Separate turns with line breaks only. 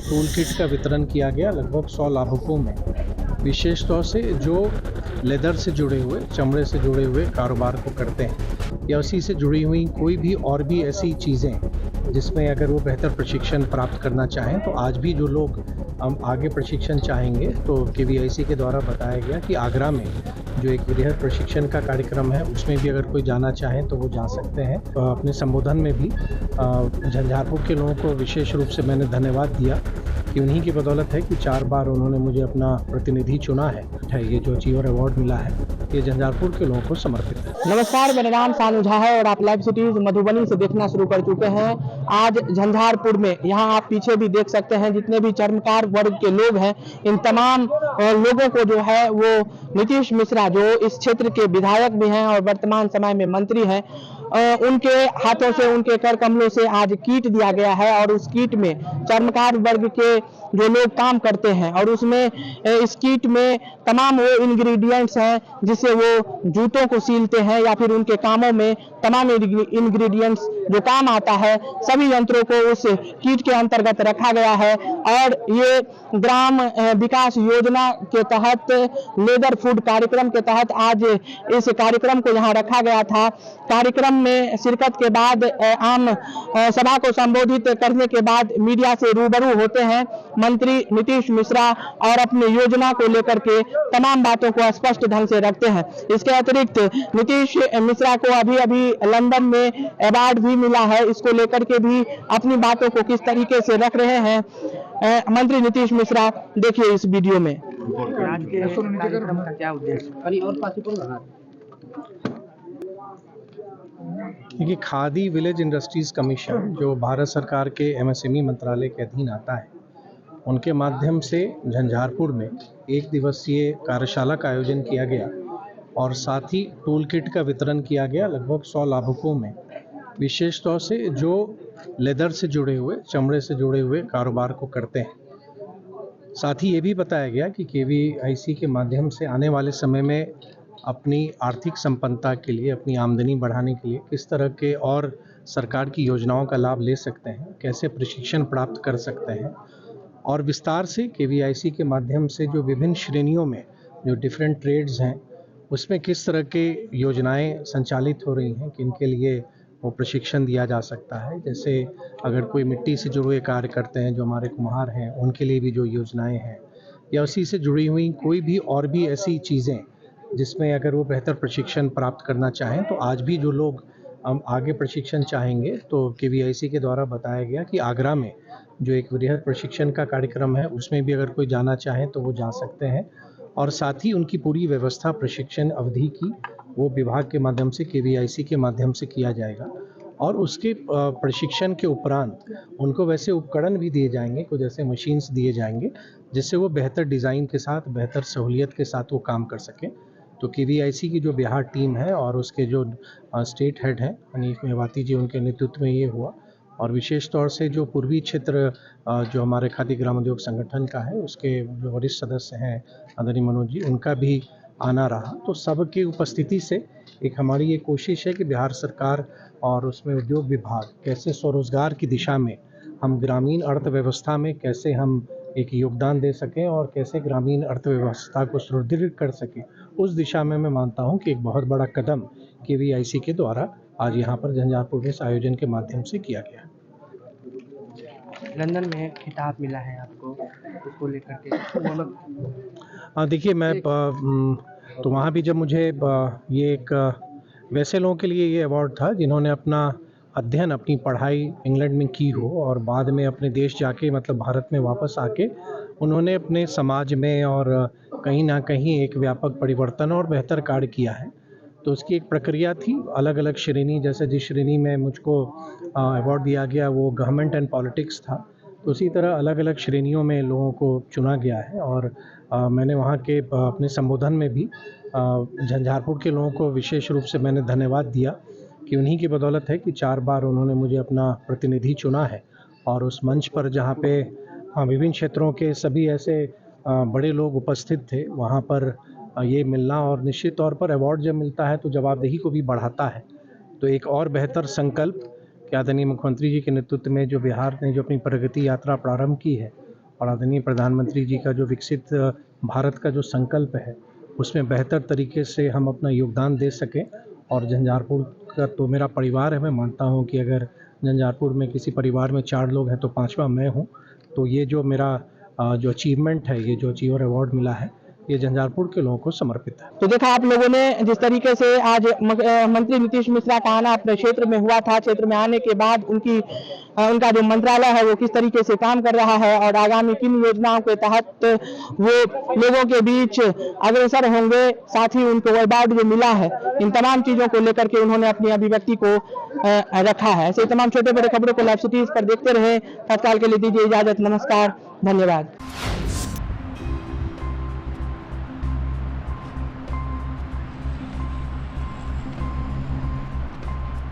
Tool kit का वितरण किया गया लगभग 100 लाभुकों में। विशेष तौर से जो लेदर से जुड़े हुए, चमड़े से जुड़े हुए कारोबार को करते हैं या उसी से जुड़ी हुई कोई भी और भी ऐसी चीज़ें जिसमें अगर वो बेहतर प्रशिक्षण प्राप्त करना चाहें, तो आज भी जो लोग आगे प्रशिक्षण चाहेंगे तो KVIC के द्वारा बताया गया कि आगरा में जो एक वृहद प्रशिक्षण का कार्यक्रम है उसमें भी अगर कोई जाना चाहें तो वो जा सकते हैं। अपने संबोधन में भी झंझारपुर के लोगों को विशेष रूप से मैंने धन्यवाद दिया कि उन्हीं की बदौलत है कि 4 बार उन्होंने मुझे अपना प्रतिनिधि चुना है। ये जो अचीवर अवार्ड मिला है ये झंझारपुर के लोगों को समर्पित है।
नमस्कार, मेरा नाम सानू झा है और आप लाइव सिटीज मधुबनी से देखना शुरू कर चुके हैं। आज झंझारपुर में, यहाँ आप पीछे भी देख सकते हैं, जितने भी चर्मकार वर्ग के लोग हैं, इन तमाम लोगों को जो है वो नीतीश मिश्रा, जो इस क्षेत्र के विधायक भी हैं और वर्तमान समय में मंत्री हैं, उनके हाथों से, उनके कर कमलों से आज किट दिया गया है। और उस किट में चर्मकार वर्ग के जो लोग काम करते हैं और उसमें इस किट में तमाम वो इंग्रेडिएंट्स हैं जिससे वो जूतों को सीलते हैं या फिर उनके कामों में तमाम इंग्रेडिएंट्स जो काम आता है, सभी यंत्रों को उस किट के अंतर्गत रखा गया है। और ये ग्राम विकास योजना के तहत, लेदर फूड कार्यक्रम के तहत आज इस कार्यक्रम को यहाँ रखा गया था। कार्यक्रम में शिरकत के बाद आम सभा को संबोधित करने के बाद मीडिया से रूबरू होते हैं मंत्री नीतीश मिश्रा और अपनी योजना को लेकर के तमाम बातों को स्पष्ट ढंग से रखते हैं। इसके अतिरिक्त नीतीश मिश्रा को अभी लंदन में अवार्ड भी मिला है, इसको लेकर के भी अपनी बातों को किस तरीके से रख रहे हैं मंत्री नीतीश मिश्रा, देखिए इस वीडियो में।
आज के कार्यक्रम का क्या उद्देश्य?
देखिए, खादी विलेज इंडस्ट्रीज कमीशन जो भारत सरकार के MSME मंत्रालय के अधीन आता है, उनके माध्यम से झंझारपुर में 1 दिवसीय कार्यशाला का आयोजन किया गया और साथ ही टूल किट का वितरण किया गया लगभग 100 लाभुकों में। विशेष तौर से जो लेदर से जुड़े हुए, चमड़े से जुड़े हुए कारोबार को करते हैं। साथ ही ये भी बताया गया कि KVIC के माध्यम से आने वाले समय में अपनी आर्थिक संपन्नता के लिए, अपनी आमदनी बढ़ाने के लिए किस तरह के और सरकार की योजनाओं का लाभ ले सकते हैं, कैसे प्रशिक्षण प्राप्त कर सकते हैं और विस्तार से KVIC के माध्यम से जो विभिन्न श्रेणियों में जो डिफरेंट ट्रेड्स हैं उसमें किस तरह के योजनाएं संचालित हो रही हैं कि इनके लिए वो प्रशिक्षण दिया जा सकता है। जैसे अगर कोई मिट्टी से जुड़े हुए कार्य करते हैं, जो हमारे कुम्हार हैं, उनके लिए भी जो योजनाएं हैं, या उसी से जुड़ी हुई कोई भी और भी ऐसी चीज़ें जिसमें अगर वो बेहतर प्रशिक्षण प्राप्त करना चाहें, तो आज भी जो लोग आगे प्रशिक्षण चाहेंगे तो KVIC के द्वारा बताया गया कि आगरा में जो एक वृहद प्रशिक्षण का कार्यक्रम है उसमें भी अगर कोई जाना चाहें तो वो जा सकते हैं। और साथ ही उनकी पूरी व्यवस्था प्रशिक्षण अवधि की वो विभाग के माध्यम से, KVIC के माध्यम से किया जाएगा। और उसके प्रशिक्षण के उपरांत उनको वैसे उपकरण भी दिए जाएंगे, कुछ ऐसे मशीन्स दिए जाएंगे जिससे वो बेहतर डिज़ाइन के साथ, बेहतर सहूलियत के साथ वो काम कर सकें। तो KVIC की जो बिहार टीम है और उसके जो स्टेट हेड हैं अनीश मेवाती जी, उनके नेतृत्व में ये हुआ। और विशेष तौर से जो पूर्वी क्षेत्र जो हमारे खादी ग्रामोद्योग संगठन का है, उसके जो वरिष्ठ सदस्य हैं आदरणीय मनोज जी, उनका भी आना रहा। तो सबकी उपस्थिति से एक हमारी ये कोशिश है कि बिहार सरकार और उसमें उद्योग विभाग कैसे स्वरोजगार की दिशा में हम ग्रामीण अर्थव्यवस्था में कैसे हम एक योगदान दे सकें और कैसे ग्रामीण अर्थव्यवस्था को सुदृढ़ कर सकें, उस दिशा में मैं मानता हूं कि एक बहुत बड़ा कदम KVIC के द्वारा आज यहाँ पर झंझारपुर में इस आयोजन के माध्यम से किया गया।
लंदन में खिताब मिला है आपको, उसको लेकर के
देखिए, मैं तो वहाँ भी जब मुझे ये एक वैसे लोगों के लिए ये अवार्ड था जिन्होंने अपना अध्ययन, अपनी पढ़ाई इंग्लैंड में की हो और बाद में अपने देश जाके, मतलब भारत में वापस आके उन्होंने अपने समाज में और कहीं ना कहीं एक व्यापक परिवर्तन और बेहतर कार्य किया है। तो उसकी एक प्रक्रिया थी, अलग अलग श्रेणी, जैसे जिस श्रेणी में मुझको अवार्ड दिया गया वो गवर्नमेंट एंड पॉलिटिक्स था, तो उसी तरह अलग अलग श्रेणियों में लोगों को चुना गया है। और मैंने वहाँ के अपने संबोधन में भी झंझारपुर के लोगों को विशेष रूप से मैंने धन्यवाद दिया कि उन्हीं की बदौलत है कि 4 बार उन्होंने मुझे अपना प्रतिनिधि चुना है। और उस मंच पर जहाँ पे विभिन्न क्षेत्रों के सभी ऐसे बड़े लोग उपस्थित थे, वहाँ पर ये मिलना और निश्चित तौर पर अवार्ड जब मिलता है तो जवाबदेही को भी बढ़ाता है। तो एक और बेहतर संकल्प कि आदरणीय मुख्यमंत्री जी के नेतृत्व में जो बिहार ने जो अपनी प्रगति यात्रा प्रारंभ की है, और आदरणीय प्रधानमंत्री जी का जो विकसित भारत का जो संकल्प है उसमें बेहतर तरीके से हम अपना योगदान दे सकें। और झंझारपुर का तो मेरा परिवार है, मैं मानता हूं कि अगर झंझारपुर में किसी परिवार में 4 लोग हैं तो 5वां मैं हूं। तो ये जो मेरा जो अचीवमेंट है, ये जो अचीवर अवार्ड मिला है, ये झंझारपुर के लोगों को समर्पित है।
तो देखा आप लोगों ने जिस तरीके से आज मंत्री नीतीश मिश्रा का आना अपने क्षेत्र में हुआ था। क्षेत्र में आने के बाद उनका जो मंत्रालय है वो किस तरीके से काम कर रहा है और आगामी किन योजनाओं के तहत वो लोगों के बीच अग्रसर होंगे, साथ ही उनको अवार्ड जो मिला है, इन तमाम चीजों को लेकर के उन्होंने अपनी अभिव्यक्ति को रखा है। ऐसे तमाम छोटे बड़े खबरों को लाइव सिटीज पर देखते रहे। तत्काल के लिए दीजिए इजाजत, नमस्कार, धन्यवाद।